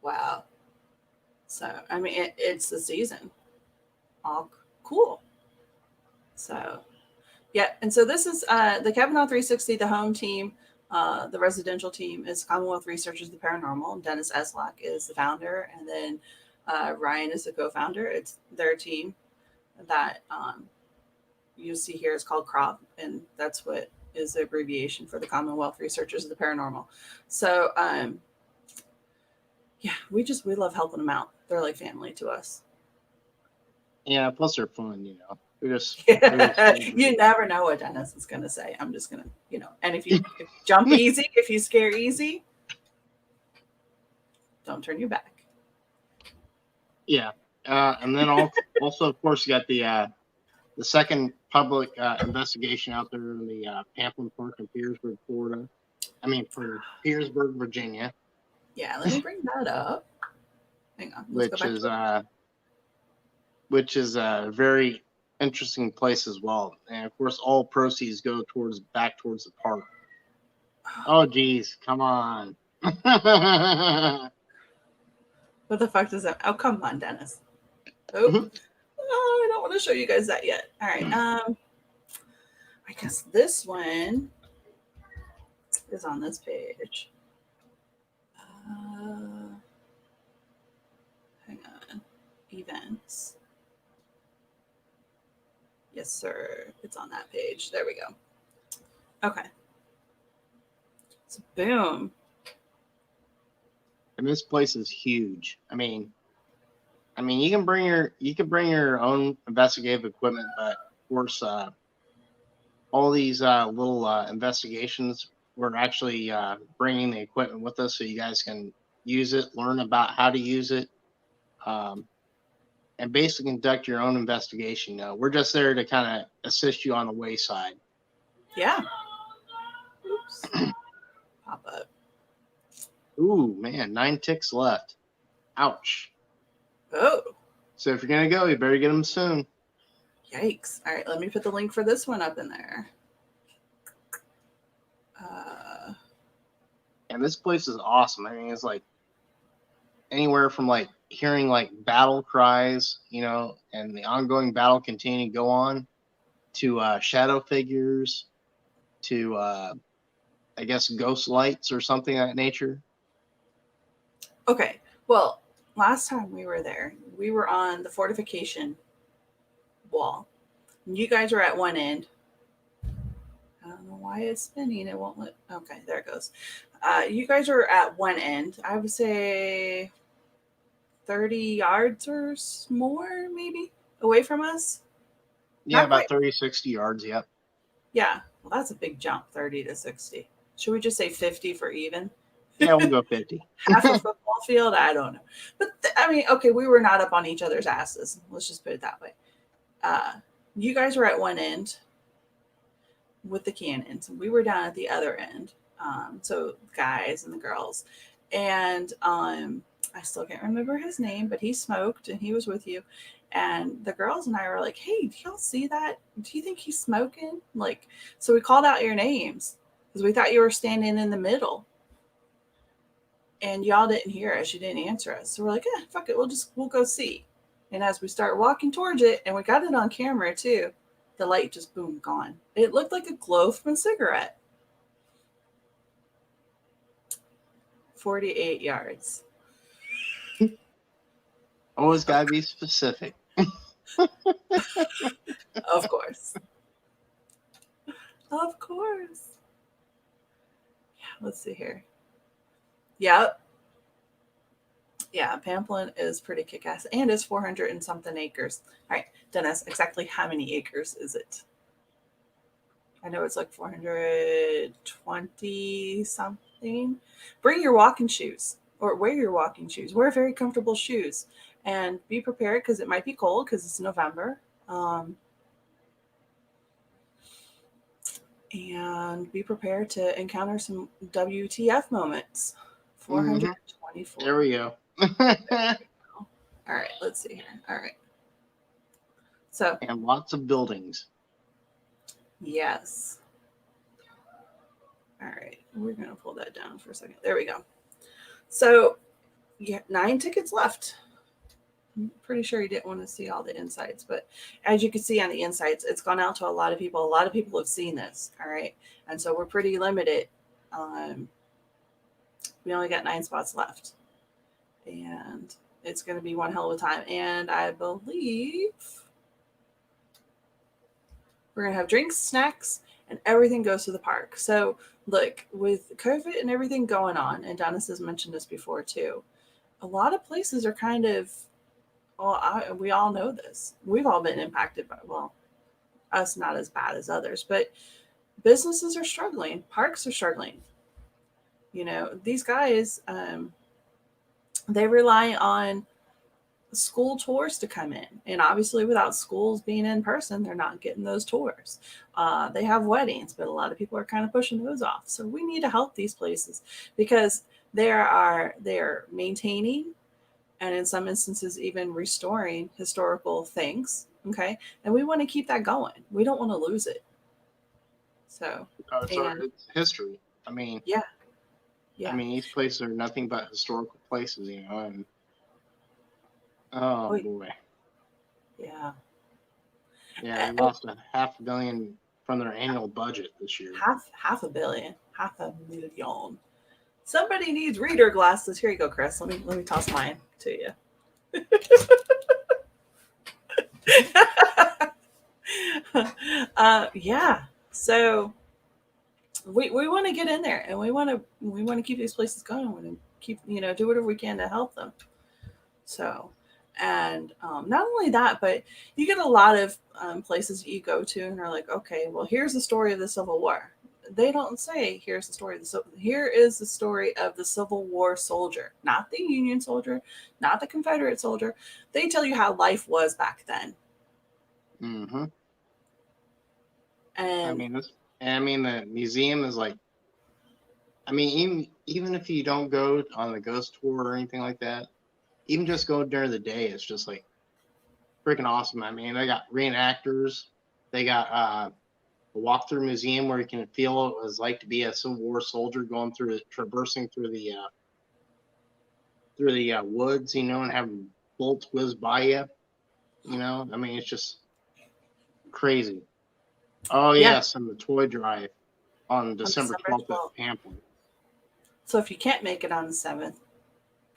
S2: Wow. So, I mean, it's the season. All cool. So, yeah. And so this is the Kavanaugh 360, the home team. The residential team is Commonwealth Researchers of the Paranormal. Dennis Eslak is the founder. And then Ryan is the co-founder. It's their team that you see here is called CROP. And that's what is the abbreviation for the Commonwealth Researchers of the Paranormal. So, yeah, we love helping them out. They're like family to us.
S3: Yeah, plus they're fun, you know.
S2: You never know what Dennis is going to say. I'm just going to, you know, and if you jump easy, if you scare easy, don't turn your back.
S3: Yeah. And then also, of course, you got the second public investigation out there in the Pamplin Park in Petersburg, Florida. I mean, for Petersburg, Virginia.
S2: Yeah, let me bring that up. Hang on.
S3: Which is a very interesting place as well. And of course, all proceeds go back towards the park. Oh, geez, come on.
S2: What the fuck does that? Oh, come on, Dennis. Oh, I don't want to show you guys that yet. All right. I guess this one is on this page. Hang on. Events. Yes, sir. It's on that page. There we go. Okay. So boom.
S3: And this place is huge. I mean, you can bring your own investigative equipment, but of course, all these little investigations, we're actually bringing the equipment with us so you guys can use it, learn about how to use it, and basically conduct your own investigation. You know, we're just there to kind of assist you on the wayside.
S2: Yeah. Oops. Pop up.
S3: Ooh, man, 9 ticks left. Ouch.
S2: Oh.
S3: So if you're going to go, you better get them soon.
S2: Yikes. All right, let me put the link for this one up in there.
S3: And this place is awesome. I mean, it's like anywhere from like hearing like battle cries, you know, and the ongoing battle continue to go on, to shadow figures, to I guess ghost lights or something of that nature.
S2: Okay. Well, last time we were there, we were on the fortification wall. You guys were at one end. I don't know why it's spinning. It won't let. Okay, there it goes. You guys are at one end. I would say 30 yards or more, maybe, away from us.
S3: Yeah, not about 30, 60 yards. Yep.
S2: Yeah. Well, that's a big jump, 30 to 60. Should we just say 50 for even?
S3: Yeah, we'll go 50.
S2: Half a football field? I don't know. But, I mean, okay, we were not up on each other's asses. Let's just put it that way. You guys were at one end with the cannons. We were down at the other end. So guys and the girls. And I still can't remember his name, but he smoked and he was with you. And the girls and I were like, hey, do y'all see that? Do you think he's smoking? Like, so we called out your names because we thought you were standing in the middle. And y'all didn't hear us. You didn't answer us. So we're like, yeah, fuck it. We'll go see. And as we start walking towards it, and we got it on camera too, the light just boom, gone. It looked like a glow from a cigarette. 48 yards.
S3: Always got to be specific.
S2: Of course. Of course. Yeah, let's see here. Yep. Yeah, Pamplin is pretty kick-ass, and it's 400 and something acres. All right, Dennis, exactly how many acres is it? I know it's like 420 something. Bring your walking shoes. or wear your walking shoes. Wear very comfortable shoes and be prepared because it might be cold because it's November. And be prepared to encounter some WTF moments. 424.
S3: There we go.
S2: All right, let's see here. All right. So,
S3: And lots of buildings.
S2: yes. All right, we're going to pull that down for a second. There we go. So, yeah, 9 tickets left. I'm pretty sure you didn't want to see all the insights, but as you can see on the insights, it's gone out to a lot of people. A lot of people have seen this. All right. And so we're pretty limited. We only got 9 spots left. And it's going to be one hell of a time. And I believe we're going to have drinks, snacks, and everything goes to the park. So, look, with COVID and everything going on, and Dennis has mentioned this before too, a lot of places are kind of, we all know this. We've all been impacted by, well, us not as bad as others, but businesses are struggling. Parks are struggling. You know, these guys, they rely on school tours to come in. And obviously without schools being in person, they're not getting those tours. They have weddings, but a lot of people are kind of pushing those off. So we need to help these places because they're maintaining and in some instances even restoring historical things. Okay. And we want to keep that going. We don't want to lose it. So
S3: It's history. I mean,
S2: yeah.
S3: I mean, these places are nothing but historical places, you know, and oh boy.
S2: Yeah.
S3: Yeah, they lost $500 million from their annual budget this year.
S2: Half a billion, $500,000. Somebody needs reader glasses. Here you go, Chris. Let me toss mine to you. Yeah. So we want to get in there and we want to keep these places going and keep, do whatever we can to help them. So, and not only that, but you get a lot of places that you go to and are like, okay, well, here's the story of the Civil War. They don't say here's the story of here is the story of the Civil War soldier, not the Union soldier, not the Confederate soldier. They tell you how life was back then.
S3: Mm-hmm.
S2: And
S3: I mean, the museum is like, I mean, even if you don't go on the ghost tour or anything like that, even just go during the day, it's just like freaking awesome. I mean, they got reenactors, they got a walk-through museum where you can feel what it was like to be a Civil War soldier going through, traversing through the woods, you know, and having bullets whiz by you. You know, I mean, it's just crazy. Oh yes, and the toy drive on December 12th at Pamplin.
S2: So if you can't make it on the 7th,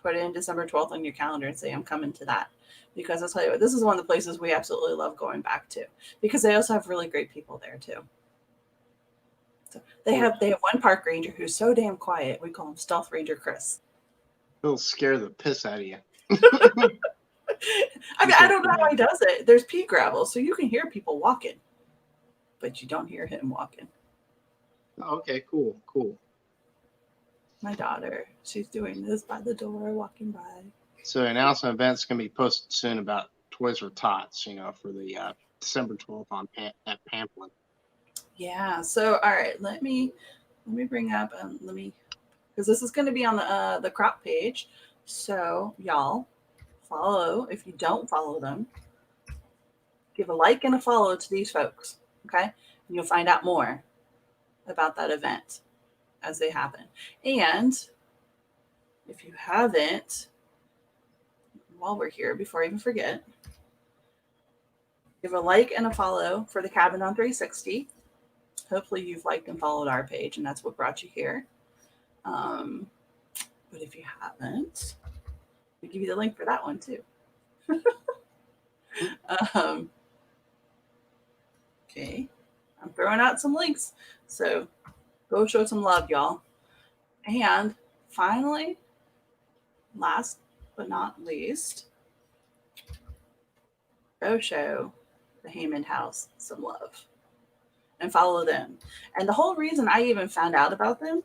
S2: put it in December 12th on your calendar and say, I'm coming to that. Because I'll tell you what, this is one of the places we absolutely love going back to. Because they also have really great people there too. So they have one park ranger who's so damn quiet, we call him Stealth Ranger Chris.
S3: He'll scare the piss out of you.
S2: I mean, I don't know how he does it. There's pea gravel, so you can hear people walking, but you don't hear him walking.
S3: Oh, okay, cool.
S2: My daughter, she's doing this by the door, walking by.
S3: So announcement events can be posted soon about Toys for Tots, you know, for the December 12th at Pamplin.
S2: Yeah. So all right, let me bring up because this is going to be on the crop page. So y'all follow. If you don't follow them, give a like and a follow to these folks. Okay, and you'll find out more about that event as they happen. And if you haven't, while we're here, before I even forget, give a like and a follow for the Cabin on 360. Hopefully you've liked and followed our page, and that's what brought you here. But if you haven't, we give you the link for that one too. Okay, I'm throwing out some links, so go show some love, y'all. And finally, last but not least, go show the Haymond House some love and follow them. And the whole reason I even found out about them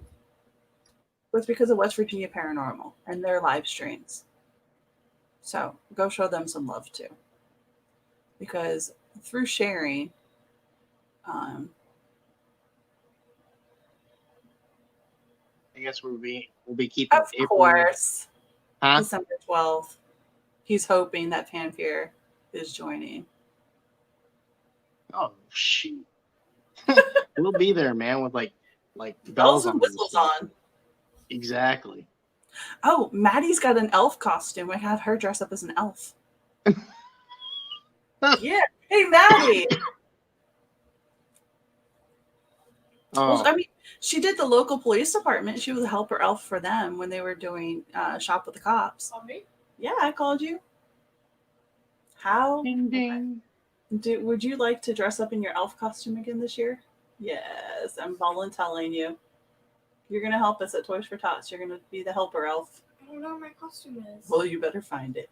S2: was because of West Virginia Paranormal and their live streams. So go show them some love too. Because through sharing,
S3: I guess we'll be keeping
S2: of
S3: April.
S2: course,
S3: Huh?
S2: December 12th, he's hoping that Fanfare is joining.
S3: Oh shoot. We'll be there, man, with like
S2: Bells
S3: bells
S2: and
S3: on.
S2: whistles on.
S3: Exactly.
S2: Oh, Maddie's got an elf costume. I have her dress up as an elf. Yeah. Hey, Maddie.
S3: Oh,
S2: Well, I mean, she did the local police department. She was a helper elf for them when they were doing Shop with the Cops.
S5: On me?
S2: Yeah, I called you. How?
S3: ding ding.
S2: Would you like to dress up in your elf costume again this year? Yes, I'm volunteering you. You're going to help us at Toys for Tots. You're going to be the helper elf.
S5: I don't know where my costume is.
S2: Well, you better find it.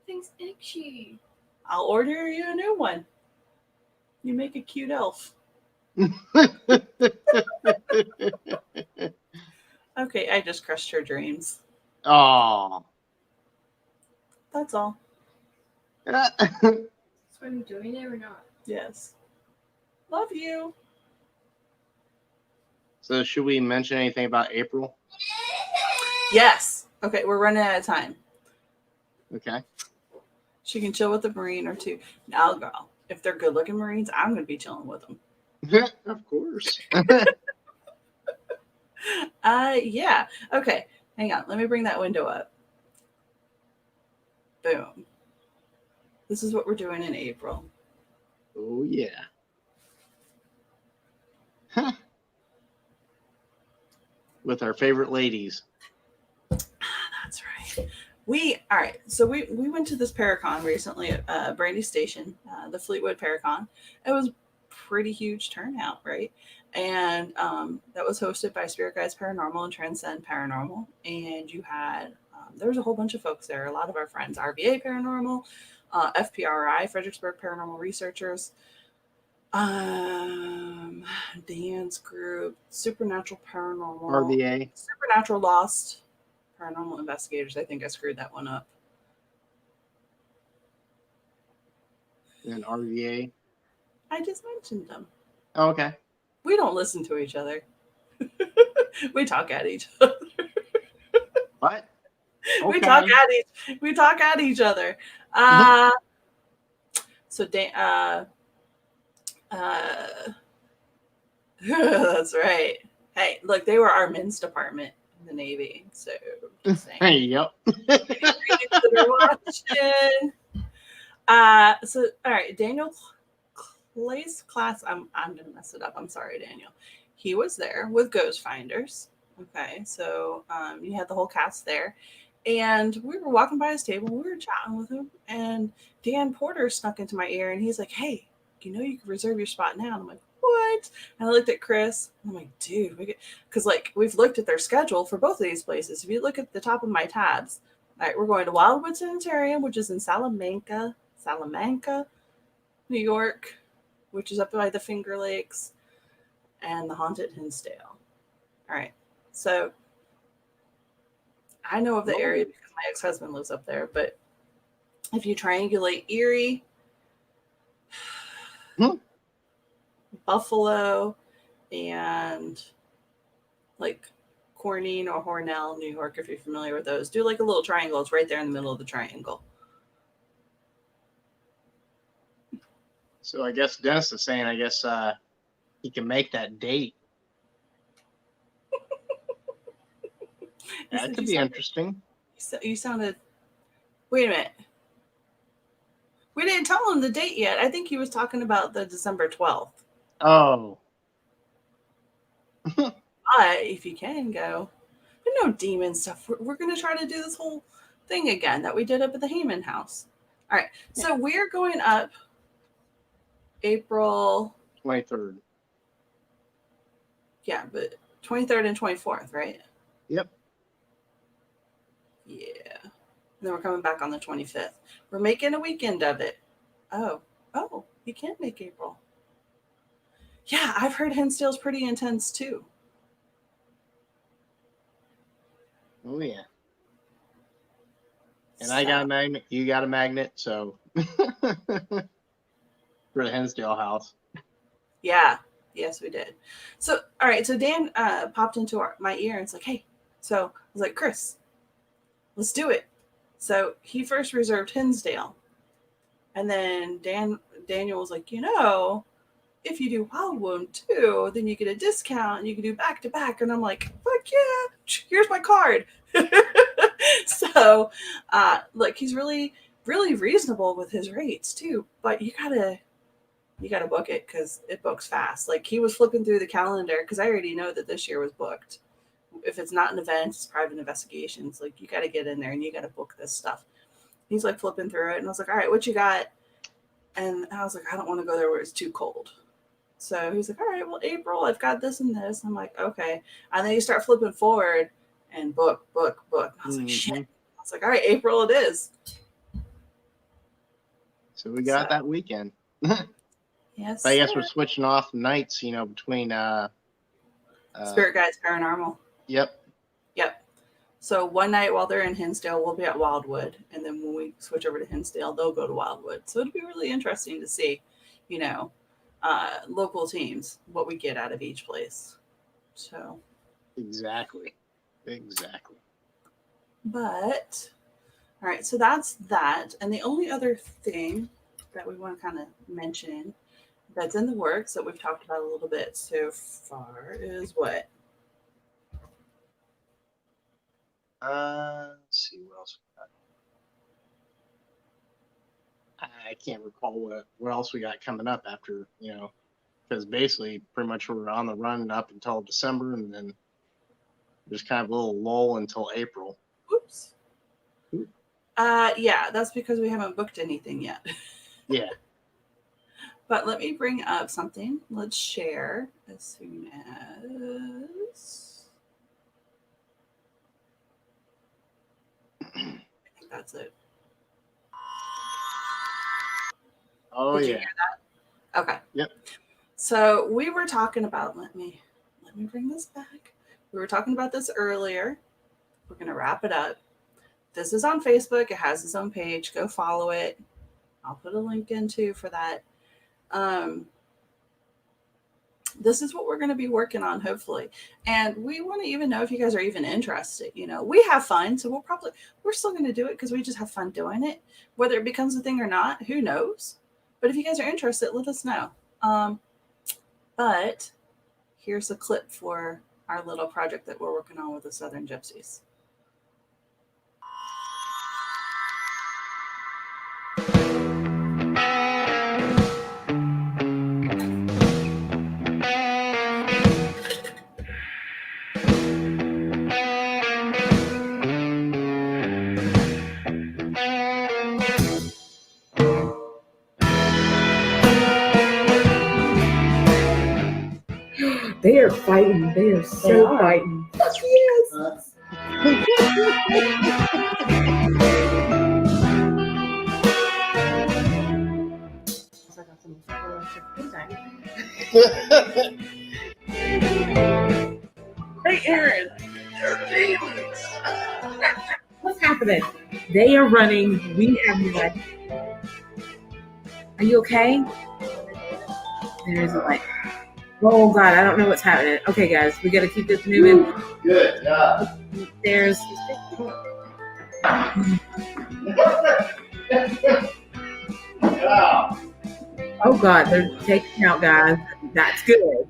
S5: Thing's itchy.
S2: I'll order you a new one. You make a cute elf. Okay, I just crushed her dreams.
S3: Oh.
S2: That's all.
S5: So I'm doing it or not?
S2: Yes. Love you.
S3: So should we mention anything about April?
S2: Yes. Okay, we're running out of time.
S3: Okay.
S2: She can chill with the Marine or two. Now, girl, if they're good looking Marines, I'm going to be chilling with them.
S3: Of course.
S2: Yeah. Okay. Hang on. Let me bring that window up. Boom. This is what we're doing in April.
S3: Oh yeah. Huh. With our favorite ladies.
S2: That's right. All right. So we went to this Paracon recently at Brandy Station, the Fleetwood Paracon. It was pretty huge turnout, right? And that was hosted by Spirit Guides Paranormal and Transcend Paranormal. And you had, there was a whole bunch of folks there. A lot of our friends, RVA Paranormal, FPRI, Fredericksburg Paranormal Researchers, Dan's group, Supernatural Paranormal,
S3: RVA.
S2: Supernatural Lost, Paranormal Investigators. I think I screwed that one up.
S3: And RVA.
S2: I just mentioned them.
S3: Oh, okay.
S2: We don't listen to each other. We talk at each other.
S3: What?
S2: We
S3: Okay.
S2: talk at each other. So that's right. Hey, look, they were our men's department in the Navy. So just saying.
S3: Hey, yep.
S2: Watching. So all right, Daniel Clay's class. I'm gonna mess it up. I'm sorry, Daniel. He was there with Ghost Finders. Okay, so you had the whole cast there, and we were walking by his table. We were chatting with him, and Dan Porter snuck into my ear, and he's like, "Hey, you know you can reserve your spot now." And I'm like, "What?" And I looked at Chris. And I'm like, "Dude, because like we've looked at their schedule for both of these places. If you look at the top of my tabs, all right, we're going to Wildwood Sanitarium, which is in Salamanca, New York, which is up by the Finger Lakes, and the Haunted Hinsdale. All right, so I know of the area because my ex-husband lives up there, but if you triangulate Erie, Buffalo, and like Corning or Hornell, New York, if you're familiar with those, do like a little triangle. It's right there in the middle of the triangle.
S3: So I guess Dennis is saying, I guess he can make that date. That could be interesting.
S2: You sounded. Wait a minute. We didn't tell him the date yet. I think he was talking about the December 12th.
S3: Oh.
S2: But if you can go, but no demon stuff. We're going to try to do this whole thing again that we did up at the Haymond House. All right. So we're going up April
S3: 23rd.
S2: Yeah, but 23rd and 24th, right?
S3: Yep.
S2: Yeah. And then we're coming back on the 25th. We're making a weekend of it. Oh, you can make April. Yeah, I've heard Hinsdale's pretty intense too.
S3: Oh yeah. And I got a magnet. You got a magnet. So for the Hinsdale house.
S2: Yeah. Yes, we did. So, all right. So Dan popped into my ear and it's like, hey. So I was like, Chris, let's do it. So he first reserved Hinsdale. And then Daniel was like, if you do Wildwood too, then you get a discount and you can do back to back. And I'm like, fuck yeah, here's my card. So, look, he's really, really reasonable with his rates too. But you gotta book it because it books fast. Like he was flipping through the calendar because I already know that this year was booked. If it's not an event, it's private investigations. Like you got to get in there and you got to book this stuff. He's like flipping through it, and I was like, all right, what you got? And I was like, I don't want to go there where it's too cold. So he's like, all right, well, April, I've got this and this. I'm like, okay. And then you start flipping forward and book. And I was like, shit. I was like, all right, April it is.
S3: So we got that weekend.
S2: Yes.
S3: I guess we're switching off nights, between
S2: Spirit Guides Paranormal.
S3: Yep.
S2: So one night while they're in Hinsdale, we'll be at Wildwood. And then when we switch over to Hinsdale, they'll go to Wildwood. So it'll be really interesting to see, local teams, what we get out of each place. So.
S3: Exactly.
S2: But, all right, so that's that. And the only other thing that we want to kind of mention that's in the works that we've talked about a little bit so far is what?
S3: Let's see what else we got. I can't recall what else we got coming up after, because basically pretty much we're on the run up until December and then just kind of a little lull until April.
S2: Oops. Yeah, that's because we haven't booked anything yet.
S3: Yeah.
S2: But let me bring up something. Let's share as soon as. I think that's it.
S3: Oh,
S2: Did
S3: yeah.
S2: you hear that? Okay.
S3: Yep.
S2: So we were talking about, let me bring this back. We were talking about this earlier. We're going to wrap it up. This is on Facebook. It has its own page. Go follow it. I'll put a link in too for that. This is what we're going to be working on, hopefully. And we want to even know if you guys are even interested. We have fun, so we're still going to do it because we just have fun doing it. Whether it becomes a thing or not, who knows? But if you guys are interested, let us know. But here's a clip for our little project that we're working on with the Southern Gypsies.
S6: They are fighting. They are so fighting. Yes. Hey, Aaron. What's happening? They are running. We have none. Are you okay? There's a light. Oh God, I don't know what's happening. Okay, guys, we got to keep this moving.
S4: Good job.
S6: There's.
S4: Wow.
S6: Oh God, they're taking out guys. That's good.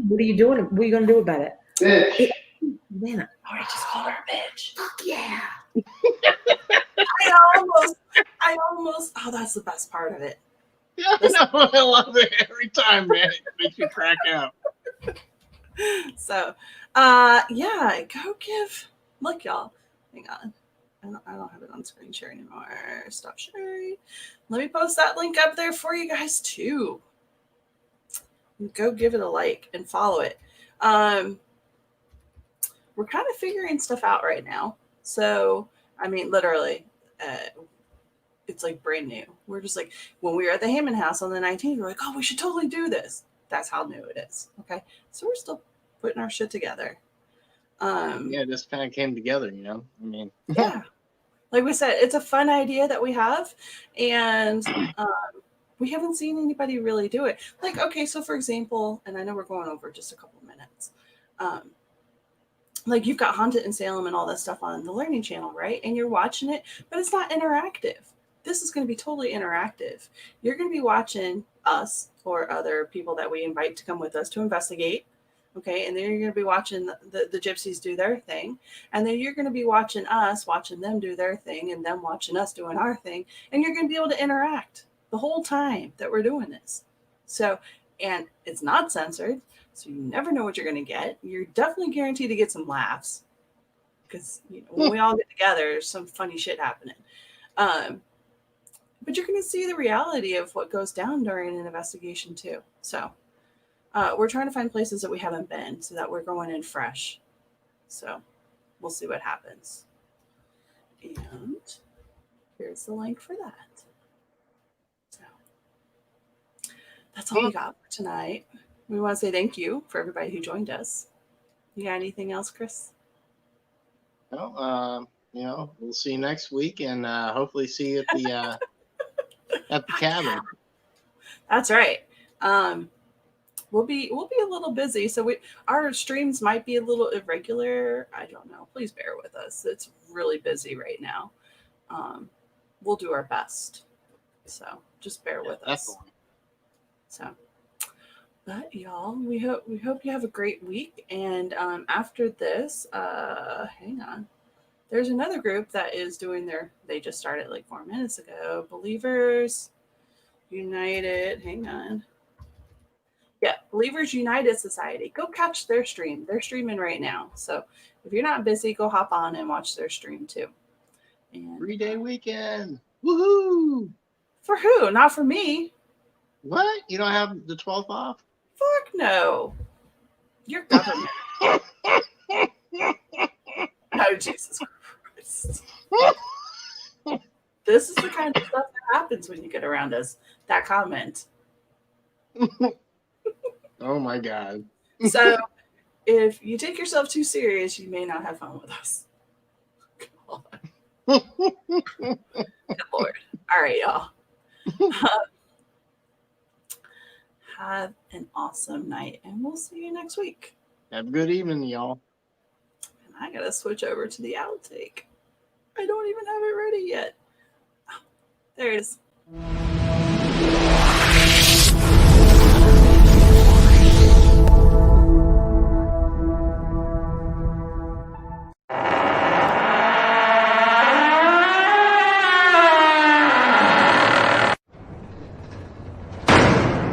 S6: What are you doing? What are you going to do about it?
S4: Bitch.
S6: Man, I already just called her a bitch. Fuck yeah.
S2: I almost, oh, that's the best part of it.
S3: Yeah, I love it every time, man. It makes me crack up.
S2: So, yeah, go give Look, y'all. Hang on. I don't have it on screen share anymore. Stop sharing. Let me post that link up there for you guys too. Go give it a like and follow it. We're kind of figuring stuff out right now. So, I mean, literally, it's like brand new. We're just like, when we were at the Haymond House on the 19th, we're like, oh, we should totally do this. That's how new it is. Okay. So we're still putting our shit together.
S3: Yeah, this kind of came together, you know? I mean,
S2: yeah. Like we said, it's a fun idea that we have. And we haven't seen anybody really do it. Like, okay, so for example, and I know we're going over just a couple minutes. Like you've got Haunted in Salem and all that stuff on the Learning Channel, right? And you're watching it, but it's not interactive. This is going to be totally interactive. You're going to be watching us or other people that we invite to come with us to investigate. Okay. And then you're going to be watching the gypsies do their thing. And then you're going to be watching us, watching them do their thing, and them watching us doing our thing. And you're going to be able to interact the whole time that we're doing this. So, and it's not censored. So you never know what you're going to get. You're definitely guaranteed to get some laughs because when we all get together, there's some funny shit happening. But you're going to see the reality of what goes down during an investigation too. So we're trying to find places that we haven't been so that we're going in fresh. So we'll see what happens. And here's the link for that. So that's all we got for tonight. We want to say thank you for everybody who joined us. You got anything else, Chris?
S3: Well, we'll see you next week, and hopefully see you at the at the cabin.
S2: That's right. We'll be a little busy, so our streams might be a little irregular. I don't know. Please bear with us. It's really busy right now. We'll do our best. So just bear with us.
S3: Definitely.
S2: So. But y'all, we hope you have a great week. And after this, hang on. There's another group that is doing they just started like 4 minutes ago. Believers United. Hang on. Yeah, Believers United Society. Go catch their stream. They're streaming right now. So if you're not busy, go hop on and watch their stream too. And
S3: 3-day weekend. Woohoo!
S2: For who? Not for me.
S3: What? You don't have the 12th off?
S2: Fuck no. Your government. Oh, Jesus Christ. This is the kind of stuff that happens when you get around us. That comment.
S3: Oh, my God.
S2: So, if you take yourself too serious, you may not have fun with us. God. Good Lord. All right, y'all. Have an awesome night, and we'll see you next week.
S3: Have a good evening, y'all.
S2: And I gotta switch over to the outtake. I don't even have it ready yet. Oh, there it is.